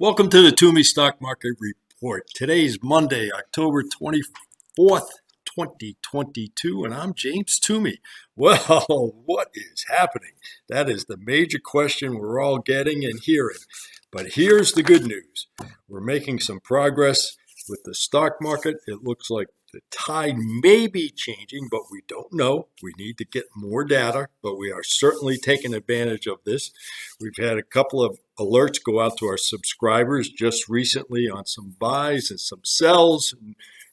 Welcome to the Twomey Stock Market Report. Today's Monday, October 24th, 2022, and I'm James Twomey. Well, what is happening? That is the major question we're all getting and hearing. But here's the good news. We're making some progress with the stock market. It looks like the tide may be changing, but we don't know. We need to get more data, but we are certainly taking advantage of this. We've had a couple of alerts go out to our subscribers just recently on some buys and some sells.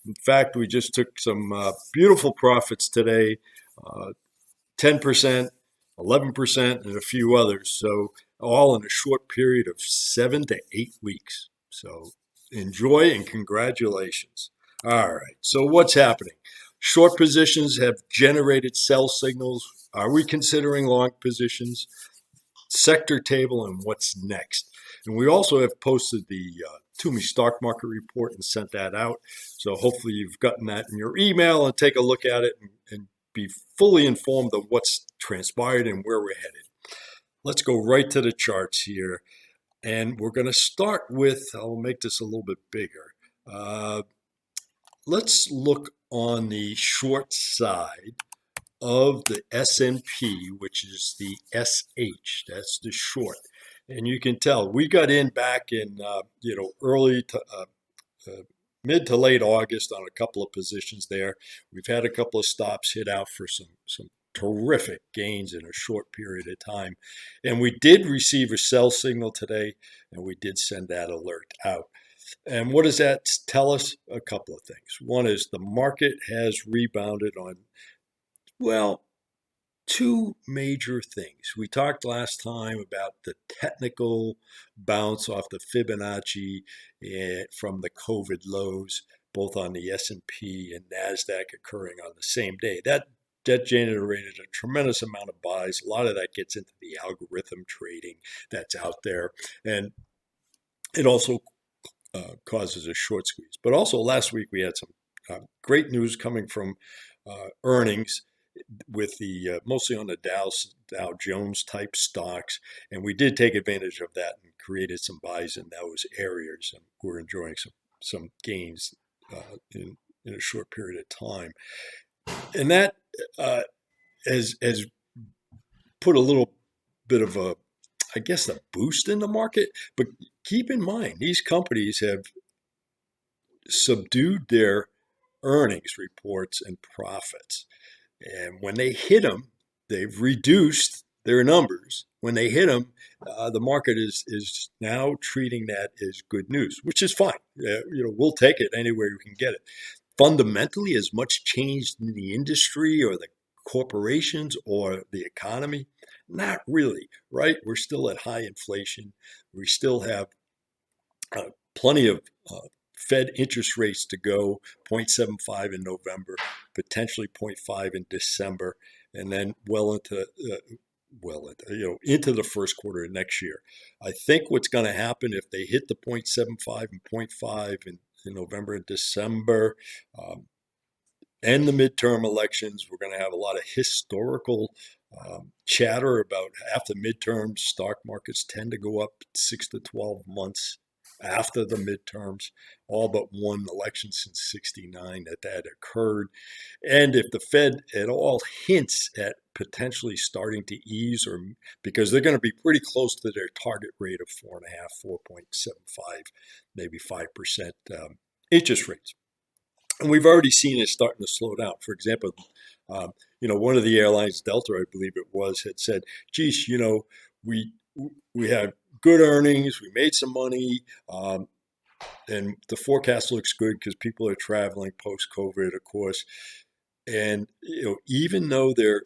In fact, we just took some beautiful profits today, 10%, 11%, and a few others. So all in a short period of 7 to 8 weeks. So enjoy and congratulations. All right, so what's happening? Short positions have generated sell signals. Are we considering long positions? Sector table and what's next. And we also have posted the Twomey Stock Market Report and sent that out. So hopefully you've gotten that in your email and take a look at it and be fully informed of what's transpired and where we're headed. Let's go right to the charts here. And we're going to start with, I'll make this a little bit bigger. Let's look on the short side of the S&P, which is the SH. That's the short. And you can tell we got in back in early to mid to late August on a couple of positions there. We've had a couple of stops hit out for some terrific gains in a short period of time. And we did receive a sell signal today, and we did send that alert out. And what does that tell us? A couple of things. One is the market has rebounded on, well, two major things. We talked last time about the technical bounce off the Fibonacci from the COVID lows, both on the S&P and NASDAQ occurring on the same day. That generated a tremendous amount of buys. A lot of that gets into the algorithm trading that's out there. And it also causes a short squeeze. But also last week we had some great news coming from earnings with the mostly on the Dow Jones type stocks, and we did take advantage of that and created some buys in those areas, and we're enjoying some gains in a short period of time. And that has put a little bit of a boost in the market. But keep in mind, these companies have subdued their earnings reports and profits. And when they hit them, they've reduced their numbers. When they hit them, the market is now treating that as good news, which is fine. We'll take it anywhere we can get it. Fundamentally, has much changed in the industry or the corporations or the economy? Not really, right? We're still at high inflation. We still have plenty of Fed interest rates to go, 0.75 in November, potentially 0.5 in December, and then into the first quarter of next year. I think what's going to happen if they hit the 0.75 and 0.5 in November and December, and the midterm elections, we're going to have a lot of historical chatter about after midterms. Stock markets tend to go up 6 to 12 months after the midterms, all but one election since '69 that occurred. And if the Fed at all hints at potentially starting to ease, or because they're going to be pretty close to their target rate of 4.5, 4.75, maybe 5% interest rates. And we've already seen it starting to slow down. For example, one of the airlines, Delta, I believe it was, had said, geez, we had good earnings, we made some money, and the forecast looks good because people are traveling post-COVID, of course. And even though their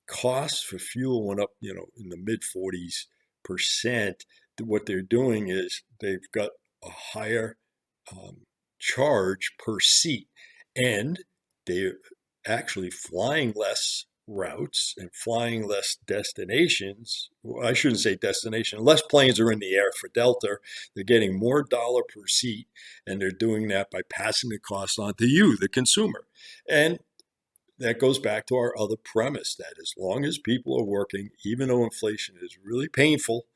costs for fuel went up, in the mid 40s%, what they're doing is they've got a higher charge per seat, and they're actually flying less routes and flying less destinations. Well, I shouldn't say destination. Less planes are in the air for Delta. They're getting more dollar per seat, and they're doing that by passing the cost on to you, the consumer. And that goes back to our other premise that as long as people are working, even though inflation is really painful,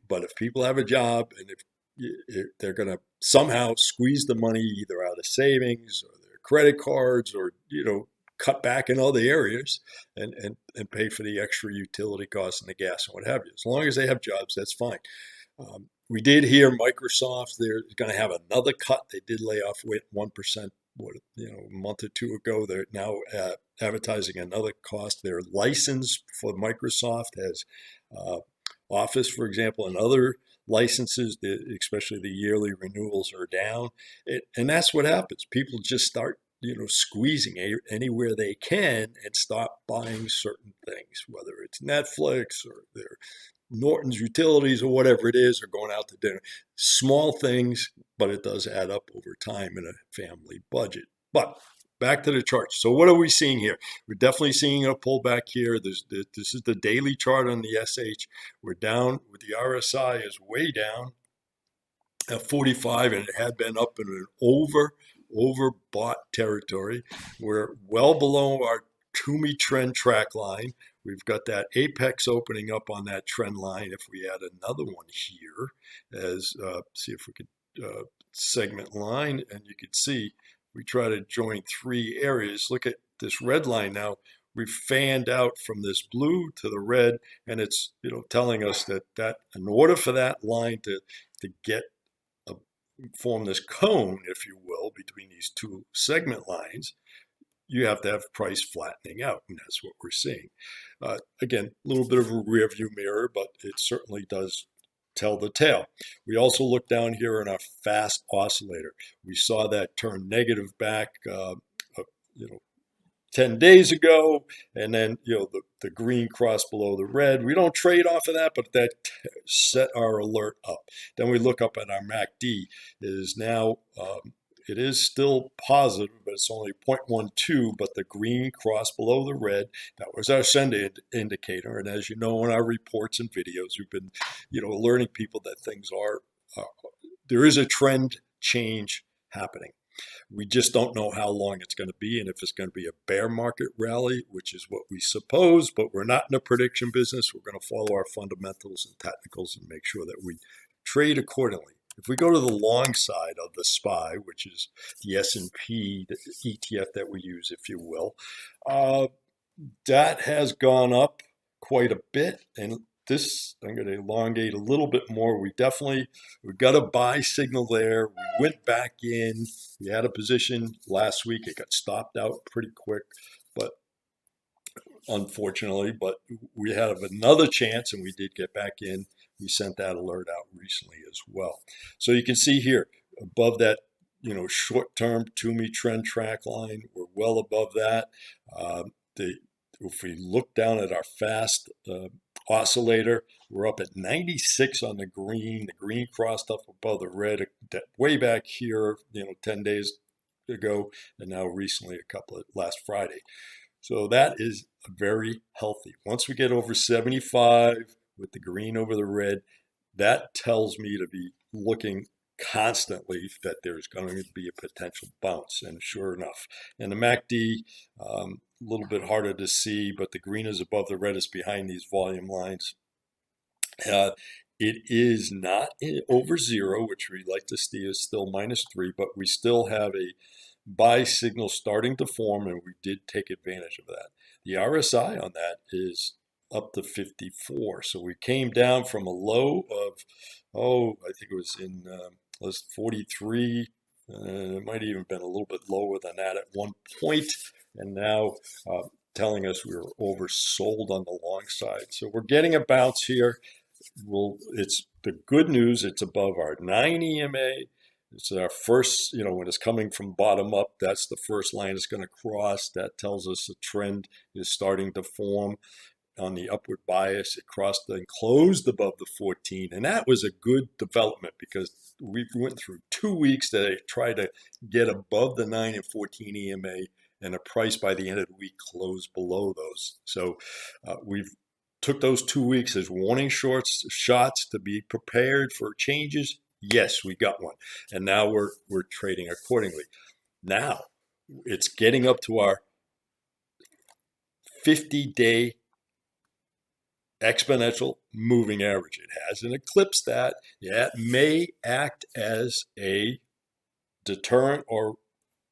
but if people have a job, and if they're going to somehow squeeze the money either out of savings or their credit cards, or cut back in other areas, and pay for the extra utility costs and the gas and what have you. As long as they have jobs, that's fine. We did hear Microsoft, they're going to have another cut. They did lay off 1%, a month or two ago. They're now advertising another cost. Their license for Microsoft has Office, for example, and other licenses, especially the yearly renewals, are down. And that's what happens. People just start squeezing anywhere they can and stop buying certain things, whether it's Netflix or their Norton's Utilities or whatever it is, or going out to dinner. Small things, but it does add up over time in a family budget. But back to the charts. So what are we seeing here? We're definitely seeing a pullback here. This is the daily chart on the SH. We're down with the RSI is way down at 45, and it had been up in an overbought territory. We're well below our Twomey trend track line. We've got that apex opening up on that trend line. If we add another one here, as see if we could segment line, and you can see we try to join three areas. Look at this red line now. We've fanned out from this blue to the red, and it's telling us that in order for that line to get form this cone, if you will, between these two segment lines, you have to have price flattening out, and that's what we're seeing. Again, a little bit of a rear view mirror, but it certainly does tell the tale. We also look down here in our fast oscillator. We saw that turn negative back 10 days ago, and then the green cross below the red. We don't trade off of that, but that set our alert up. Then we look up at our MACD. It is now it is still positive, but it's only 0.12, but the green cross below the red, that was our send indicator. And as you know, in our reports and videos, we've been alerting people that things are there is a trend change happening. We just don't know how long it's going to be, and if it's going to be a bear market rally, which is what we suppose, but we're not in a prediction business. We're going to follow our fundamentals and technicals and make sure that we trade accordingly. If we go to the long side of the SPY, which is the S&P, the ETF that we use, if you will, that has gone up quite a bit, and this, I'm going to elongate a little bit more. We've got a buy signal there. We went back in. We had a position last week. It got stopped out pretty quick, but unfortunately, but we had another chance, and we did get back in. We sent that alert out recently as well. So you can see here above that, short-term Twomey trend track line, we're well above that. If we look down at our fast oscillator, we're up at 96 on the green. The green crossed up above the red way back here, 10 days ago, and now recently last Friday. So that is very healthy. Once we get over 75 with the green over the red, that tells me to be looking constantly that there's going to be a potential bounce, and sure enough. And the MACD, a little bit harder to see, but the green is above the red, is behind these volume lines. It is not over zero, which we like to see is still -3, but we still have a buy signal starting to form, and we did take advantage of that. The RSI on that is up to 54. So we came down from a low of, I think it was in 43. It might have even been a little bit lower than that at one point, and now telling us we were oversold on the long side. So we're getting a bounce here. It's the good news. It's above our 9 EMA. It's our first, when it's coming from bottom up, that's the first line it's going to cross. That tells us the trend is starting to form on the upward bias. It crossed and closed above the 14, and that was a good development because we went through 2 weeks to try to get above the 9 and 14 EMA, and the price by the end of the week closed below those. So we've took those 2 weeks as warning shots to be prepared for changes. Yes, we got one, and now we're trading accordingly. Now it's getting up to our 50-day exponential moving average. It has an eclipse that, yeah, it may act as a deterrent, or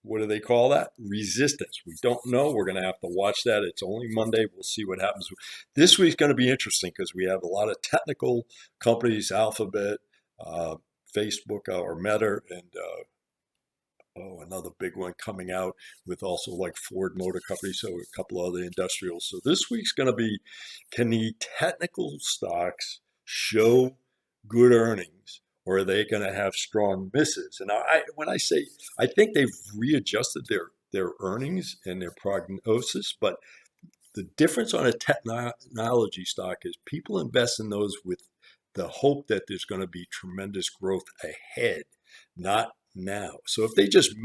what do they call that? Resistance. We don't know. We're going to have to watch that. It's only Monday. We'll see what happens. This week's going to be interesting because we have a lot of technical companies, Alphabet, Facebook, or Meta, and another big one coming out with also like Ford Motor Company, so a couple other industrials. So this week's going to be, can the technical stocks show good earnings, or are they going to have strong misses? And when I say, I think they've readjusted their earnings and their prognosis, but the difference on a technology stock is people invest in those with the hope that there's going to be tremendous growth ahead, not now. So if they just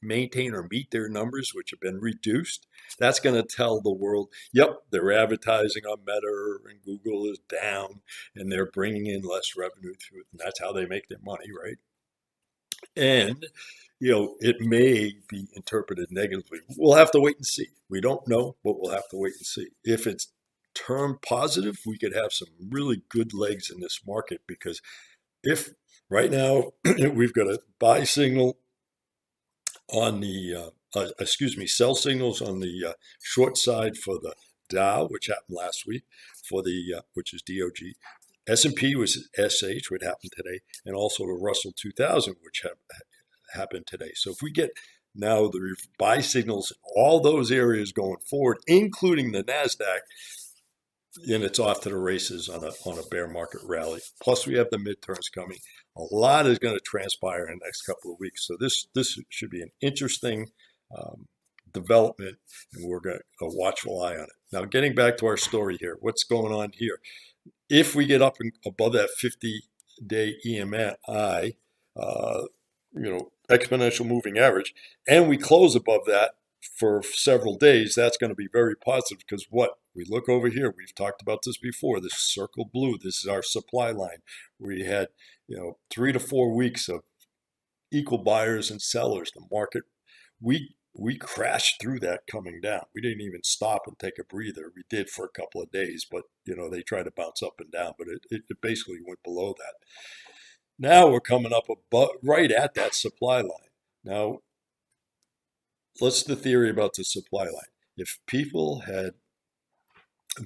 maintain or meet their numbers, which have been reduced, that's going to tell the world, yep, their advertising on Meta and Google is down and they're bringing in less revenue through it. And that's how they make their money, right? And, it may be interpreted negatively. We'll have to wait and see. We don't know, but we'll have to wait and see. If it's turned positive, we could have some really good legs in this market, because if right now we've got a buy signal on the, sell signals on the short side for the Dow, which happened last week, for the, which is DOG. S&P was SH, which happened today, and also the Russell 2000, which happened today. So if we get now the buy signals in all those areas going forward, including the NASDAQ, and it's off to the races on a bear market rally. Plus, we have the midterms coming. A lot is going to transpire in the next couple of weeks. So this should be an interesting development, and we're going to a watchful eye on it. Now, getting back to our story here, what's going on here? If we get up above that 50-day EMI, exponential moving average, and we close above that for several days, that's going to be very positive, because what we look over here, we've talked about this before, this circle blue, this is our supply line. We had 3 to 4 weeks of equal buyers and sellers. The market, we crashed through that coming down. We didn't even stop and take a breather. We did for a couple of days, but they tried to bounce up and down, but it basically went below that. Now we're coming up right at that supply line. Now, what's the theory about the supply line? If people had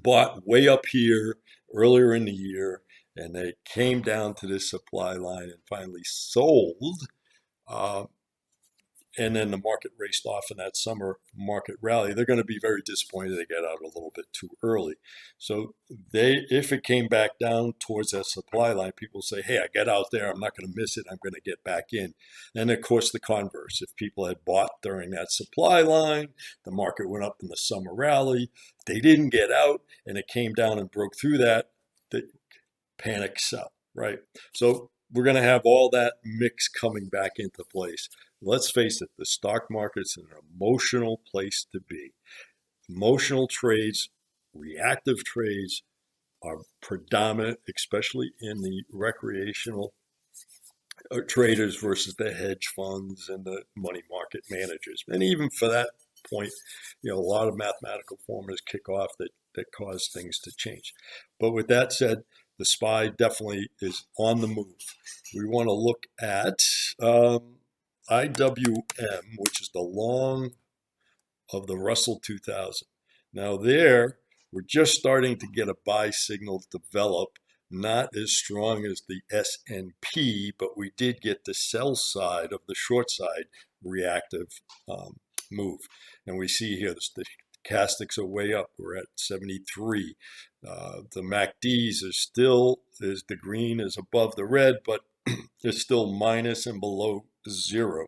bought way up here earlier in the year and they came down to this supply line and finally sold, and then the market raced off in that summer market rally, they're going to be very disappointed they got out a little bit too early. So if it came back down towards that supply line, people say, hey, I got out there, I'm not going to miss it, I'm going to get back in. And of course, the converse, if people had bought during that supply line, the market went up in the summer rally, they didn't get out, and it came down and broke through that, the panic sell, right? So we're going to have all that mix coming back into place. Let's face it, the stock market's an emotional place to be. Emotional trades, reactive trades are predominant, especially in the recreational traders versus the hedge funds and the money market managers. And even for that point, a lot of mathematical formulas kick off that cause things to change. But with that said, the SPY definitely is on the move. We want to look at IWM, which is the long of the Russell 2000. Now there, we're just starting to get a buy signal develop, not as strong as the S&P, but we did get the sell side of the short side reactive move. And we see here the stochastics are way up. We're at 73. The MACDs are still, the green is above the red, but it's still minus and below zero.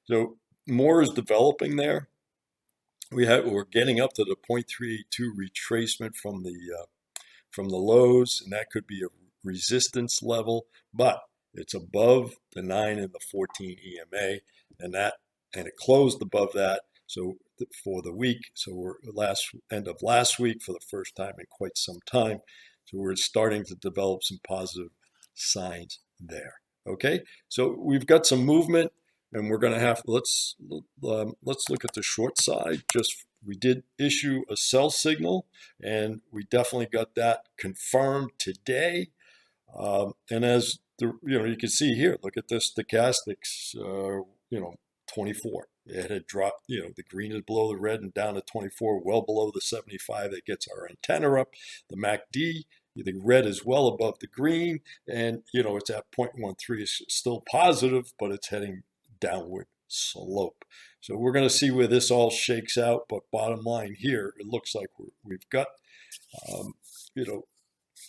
So more is developing there. We're getting up to the 0.382 retracement from the lows, and that could be a resistance level, but it's above the 9 and the 14 EMA, and it closed above that. So for the week, so we're end of last week for the first time in quite some time. So we're starting to develop some positive signs there. Okay, so we've got some movement, and we're going to have let's look at the short side just we did issue a sell signal, and we definitely got that confirmed today. And as you can see here, look at the stochastics, 24. It had dropped, the green is below the red and down to 24, well below the 75 that gets our antenna up. The MACD, the red is well above the green, and it's at 0.13. It's still positive, but it's heading downward slope. So we're going to see where this all shakes out. But bottom line here, it looks like we've got,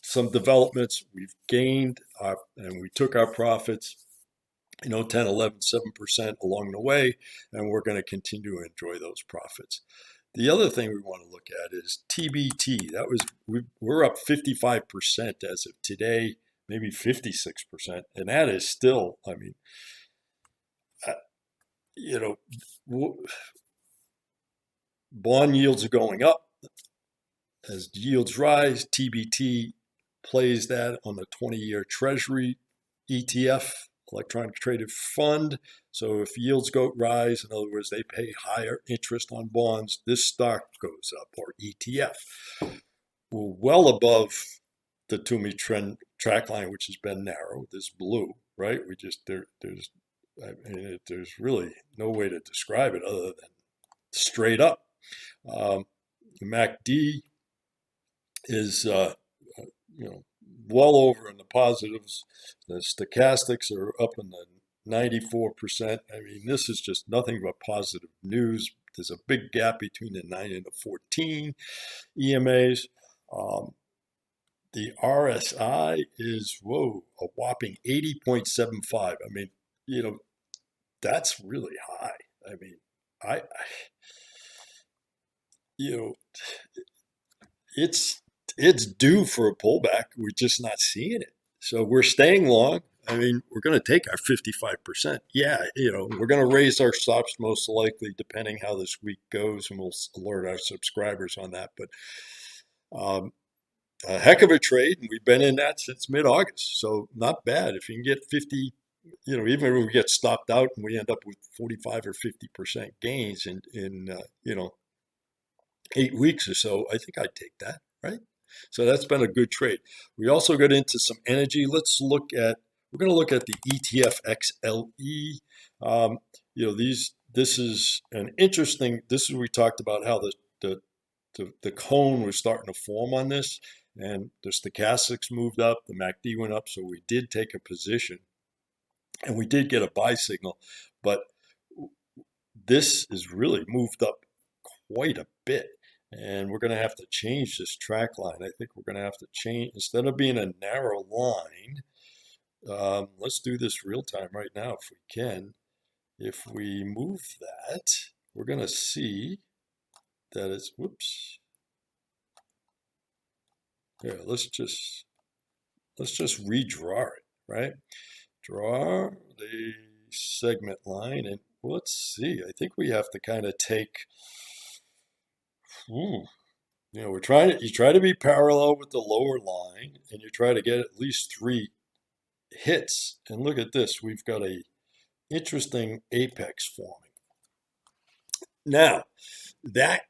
some developments. We've gained and we took our profits, 10, 11, 7% along the way, and we're going to continue to enjoy those profits. The other thing we want to look at is TBT. We're up 55% as of today, maybe 56%, and that is still, bond yields are going up. As yields rise, TBT plays that on the 20-year Treasury ETF, electronic traded fund. So if yields rise, in other words, they pay higher interest on bonds, this stock goes up, or ETF. We're well above the Twomey trend track line, which has been narrow, this blue, right? There's really no way to describe it other than straight up. The MACD is well over in the positives. The stochastics are up in the 94%. This is just nothing but positive news. There's a big gap between the 9 and the 14 EMAs. The RSI is, a whopping 80.75. That's really high. It's due for a pullback. We're just not seeing it. So we're staying long. We're going to take our 55%. Yeah, we're going to raise our stops most likely, depending how this week goes, and we'll alert our subscribers on that. But a heck of a trade, and we've been in that since mid-August. So not bad. If you can get 50, even if we get stopped out and we end up with 45 or 50% gains in 8 weeks or so, I think I'd take that, right? So that's been a good trade. We also got into some energy. We're going to look at the ETF XLE. This is an interesting, we talked about how the cone was starting to form on this, and the stochastics moved up, the MACD went up, so we did take a position, and we did get a buy signal, but this is really moved up quite a bit. And we're going to have to change this track line. I think we're going to have to change, instead of being a narrow line, let's do this real time right now if we can. If we move that, we're going to see that it's, here, let's just redraw it, right? Draw the segment line, and let's see. I think we have to kind of take, you try to be parallel with the lower line, and you try to get at least 3 hits. And look at this, we've got a interesting apex forming. Now, that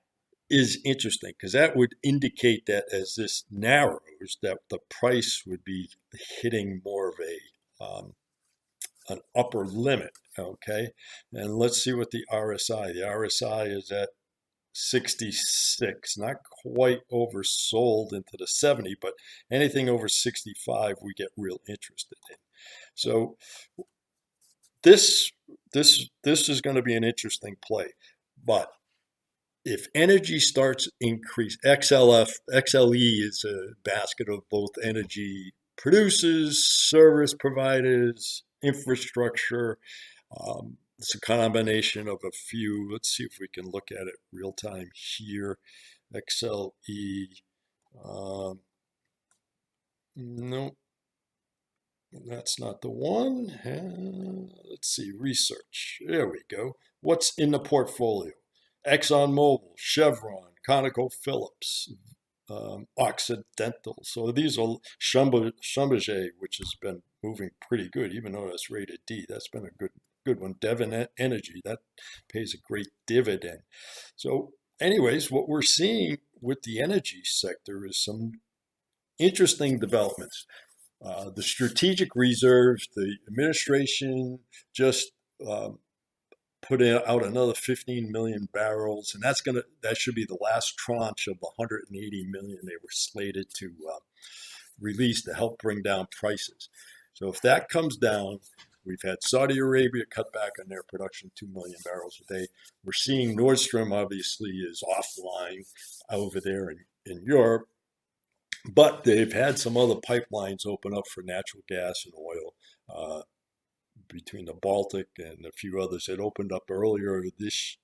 is interesting because that would indicate that as this narrows, that the price would be hitting more of an upper limit. Okay, and let's see what the RSI. The RSI is at 66, not quite oversold into the 70, but anything over 65 we get real interested in. So this is going to be an interesting play. But if energy starts increase, XLE is a basket of both energy producers, service providers, infrastructure. It's a combination of a few. Let's see if we can look at it real time here. XLE. No, that's not the one. Let's see, research. There we go. What's in the portfolio? ExxonMobil, Chevron, ConocoPhillips, Occidental. So these are Schlumberger, which has been moving pretty good, even though it's rated D. That's been a good one. Devon Energy, that pays a great dividend. So anyways, what we're seeing with the energy sector is some interesting developments. The strategic reserves, the administration just um, put out another 15 million barrels, and that should be the last tranche of the 180 million they were slated to release to help bring down prices. So if that comes down, we've had Saudi Arabia cut back on their production 2 million barrels a day. We're seeing Nord Stream obviously is offline over there in Europe, but they've had some other pipelines open up for natural gas and oil. Between the Baltic and a few others that opened up earlier this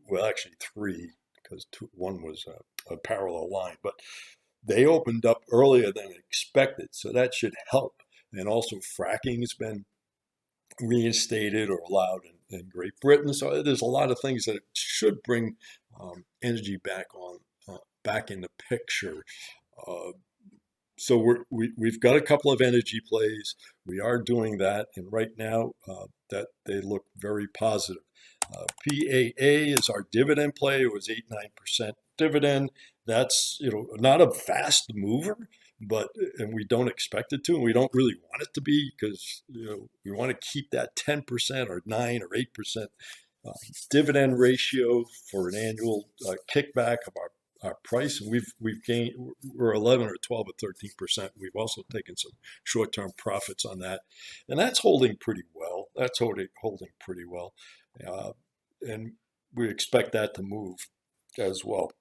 well, actually three, because one was a parallel line, but they opened up earlier than expected, so that should help. And also, fracking has been reinstated or allowed in Great Britain. So there's a lot of things that should bring energy back in the picture. So we've got a couple of energy plays. We are doing that, and right now that they look very positive. PAA is our dividend play. It was 8-9% dividend. That's not a fast mover, and we don't expect it to, and we don't really want it to be because we want to keep that 10% or 9 or 8% dividend ratio for an annual kickback of our price, and we've gained. We're 11 or 12 or 13%. We've also taken some short-term profits on that, and that's holding pretty well. And we expect that to move as well.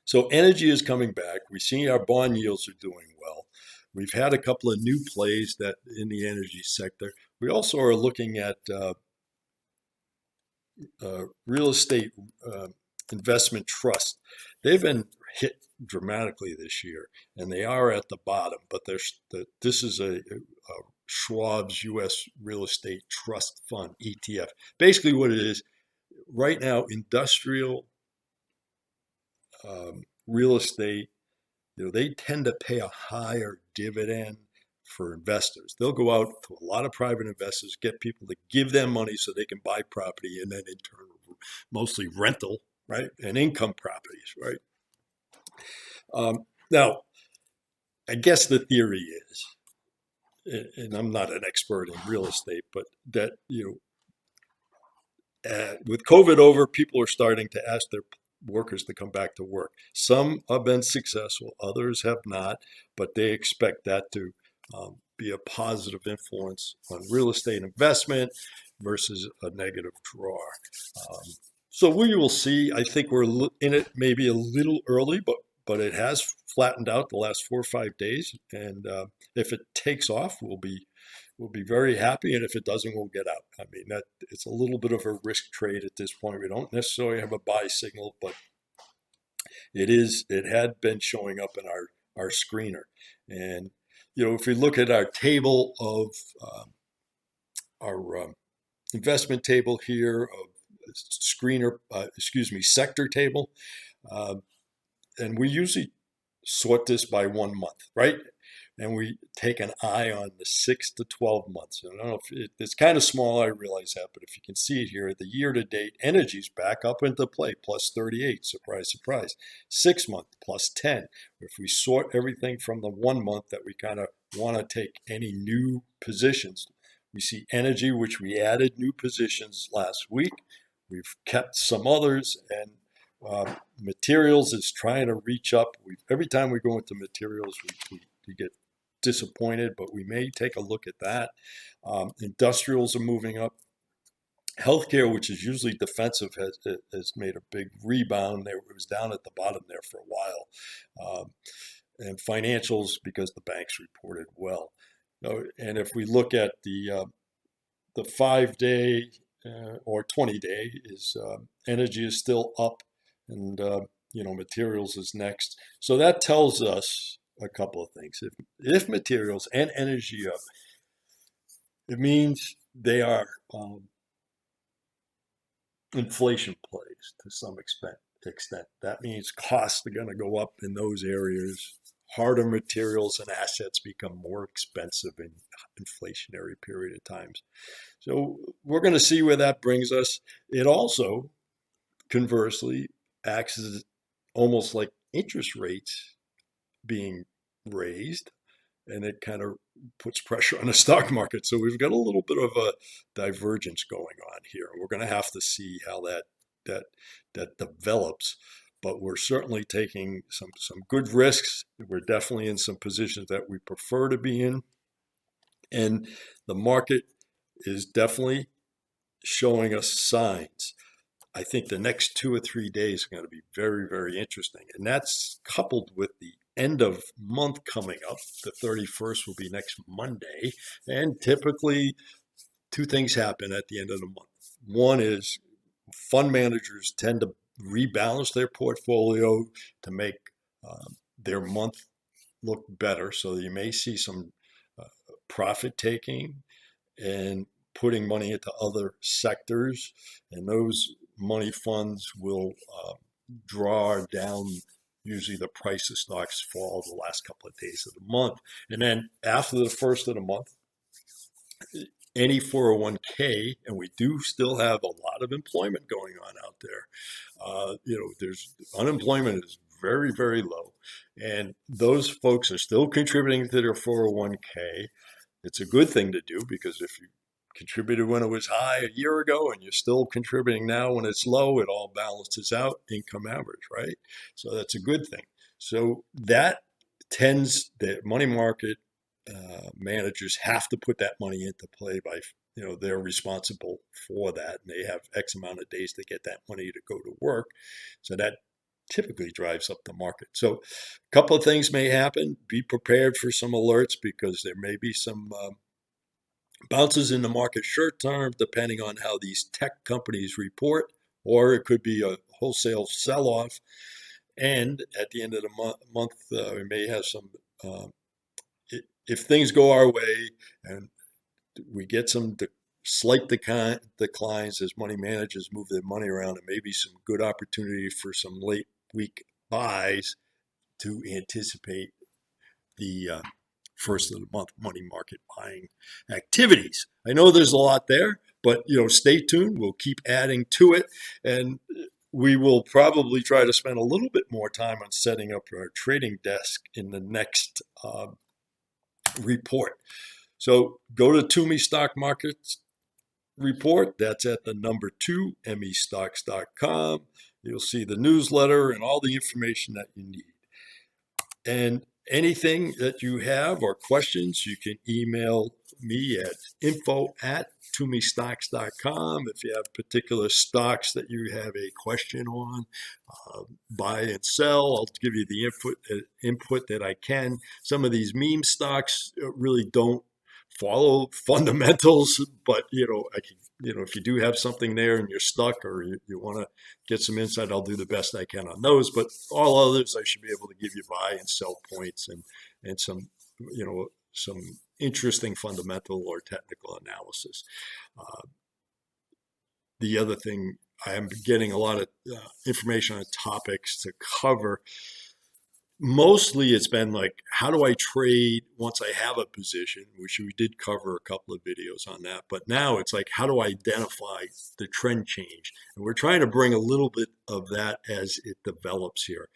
So energy is coming back. We see our bond yields are doing well. We've had a couple of new plays that in the energy sector. We also are looking at real estate investment trust. They've been hit dramatically this year, and they are at the bottom. But this is a Schwab's U.S. Real Estate Trust Fund ETF. Basically, what it is right now, industrial real estate, they tend to pay a higher dividend for investors. They'll go out to a lot of private investors, get people to give them money so they can buy property, and then in turn, mostly rental, right, and income properties, right. Now, I guess the theory is, and I'm not an expert in real estate, but that with COVID over, people are starting to ask their workers to come back to work. Some have been successful, others have not, but they expect that to be a positive influence on real estate investment versus a negative draw. So we will see. I think we're in it maybe a little early, but it has flattened out the last 4 or 5 days, and if it takes off, we'll be very happy, and if it doesn't, we'll get out. I mean, that it's a little bit of a risk trade at this point. We don't necessarily have a buy signal, but it had been showing up in our screener. And if we look at our table of our investment table here of screener, sector table, and we usually sort this by 1 month, right? And we take an eye on the 6 to 12 months. And I don't know if it's kind of small, I realize that, but if you can see it here, the year-to-date energy's back up into play, plus 38, surprise, surprise. 6 month, plus 10. If we sort everything from the 1 month that we kind of want to take any new positions, we see energy, which we added new positions last week. We've kept some others, and materials is trying to reach up. Every time we go into materials, we get disappointed, but we may take a look at that. Industrials are moving up. Healthcare, which is usually defensive, has made a big rebound. It was down at the bottom there for a while. And financials, because the banks reported well. And if we look at the 5-day or 20-day, energy is still up, and materials is next. So that tells us a couple of things. If materials and energy up, it means they are inflation plays to some extent. That means costs are going to go up in those areas. Harder materials and assets become more expensive in inflationary period of times. So we're going to see where that brings us. It also, conversely, acts as almost like interest rates being raised, and it kind of puts pressure on the stock market. So we've got a little bit of a divergence going on here. We're going to have to see how that that develops. But we're certainly taking some good risks. We're definitely in some positions that we prefer to be in, and the market is definitely showing us signs. I think the next 2 or 3 days are going to be very, very interesting. And that's coupled with the end of month coming up. The 31st will be next Monday. And typically, two things happen at the end of the month. One is fund managers tend to rebalance their portfolio to make their month look better. So you may see some profit taking and putting money into other sectors, and those money funds will draw down usually the price of stocks fall the last couple of days of the month. And then after the first of the month, any 401k, and we do still have a lot of employment going on out there. There's unemployment is very, very low, and those folks are still contributing to their 401k. It's a good thing to do, because if you contributed when it was high a year ago and you're still contributing now when it's low, it all balances out, income average, right? So that's a good thing. So that tends, the money market managers have to put that money into play by, they're responsible for that, and they have X amount of days to get that money to go to work. So that typically drives up the market. So a couple of things may happen. Be prepared for some alerts, because there may be some bounces in the market short term, depending on how these tech companies report, or it could be a wholesale sell-off. And at the end of the month, we may have some, if things go our way and we get some slight declines as money managers move their money around, and maybe some good opportunity for some late week buys to anticipate the first of the month money market buying activities. I know there's a lot there, but stay tuned. We'll keep adding to it, and we will probably try to spend a little bit more time on setting up our trading desk in the next report. So go to Twomey Stock Markets Report. That's at the number 2, mestocks.com. You'll see the newsletter and all the information that you need. And anything that you have or questions, you can email me at info@tomeystocks.com. If you have particular stocks that you have a question on, buy and sell, I'll give you the input that I can. Some of these meme stocks really don't follow fundamentals, but I can, if you do have something there and you're stuck, or you want to get some insight, I'll do the best I can on those. But all others, I should be able to give you buy and sell points and some some interesting fundamental or technical analysis. The other thing, I am getting a lot of information on topics to cover. Mostly it's been like, how do I trade once I have a position, which we did cover a couple of videos on that. But now it's like, how do I identify the trend change? And we're trying to bring a little bit of that as it develops here.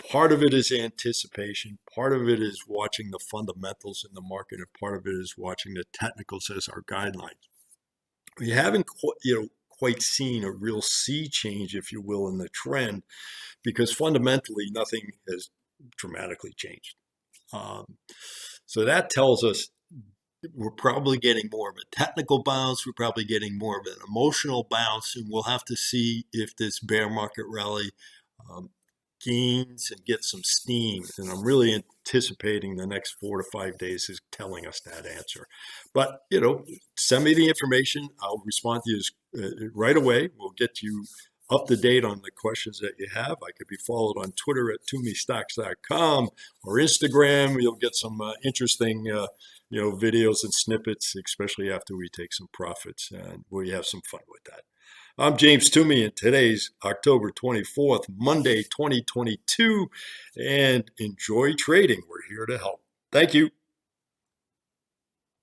Part of it is anticipation. Part of it is watching the fundamentals in the market, and part of it is watching the technicals as our guidelines. We haven't quite seen a real sea change, if you will, in the trend, because fundamentally nothing has dramatically changed. So that tells us we're probably getting more of a technical bounce. We're probably getting more of an emotional bounce, and we'll have to see if this bear market rally gains and gets some steam. And I'm really anticipating the next 4 to 5 days is telling us that answer. But, send me the information. I'll respond to you right away. We'll get you up to date on the questions that you have. I could be followed on Twitter at TwomeyStocks.com or Instagram. You'll get some interesting, videos and snippets, especially after we take some profits, and we have some fun with that. I'm James Twomey, and today's October 24th, Monday, 2022, and enjoy trading. We're here to help. Thank you.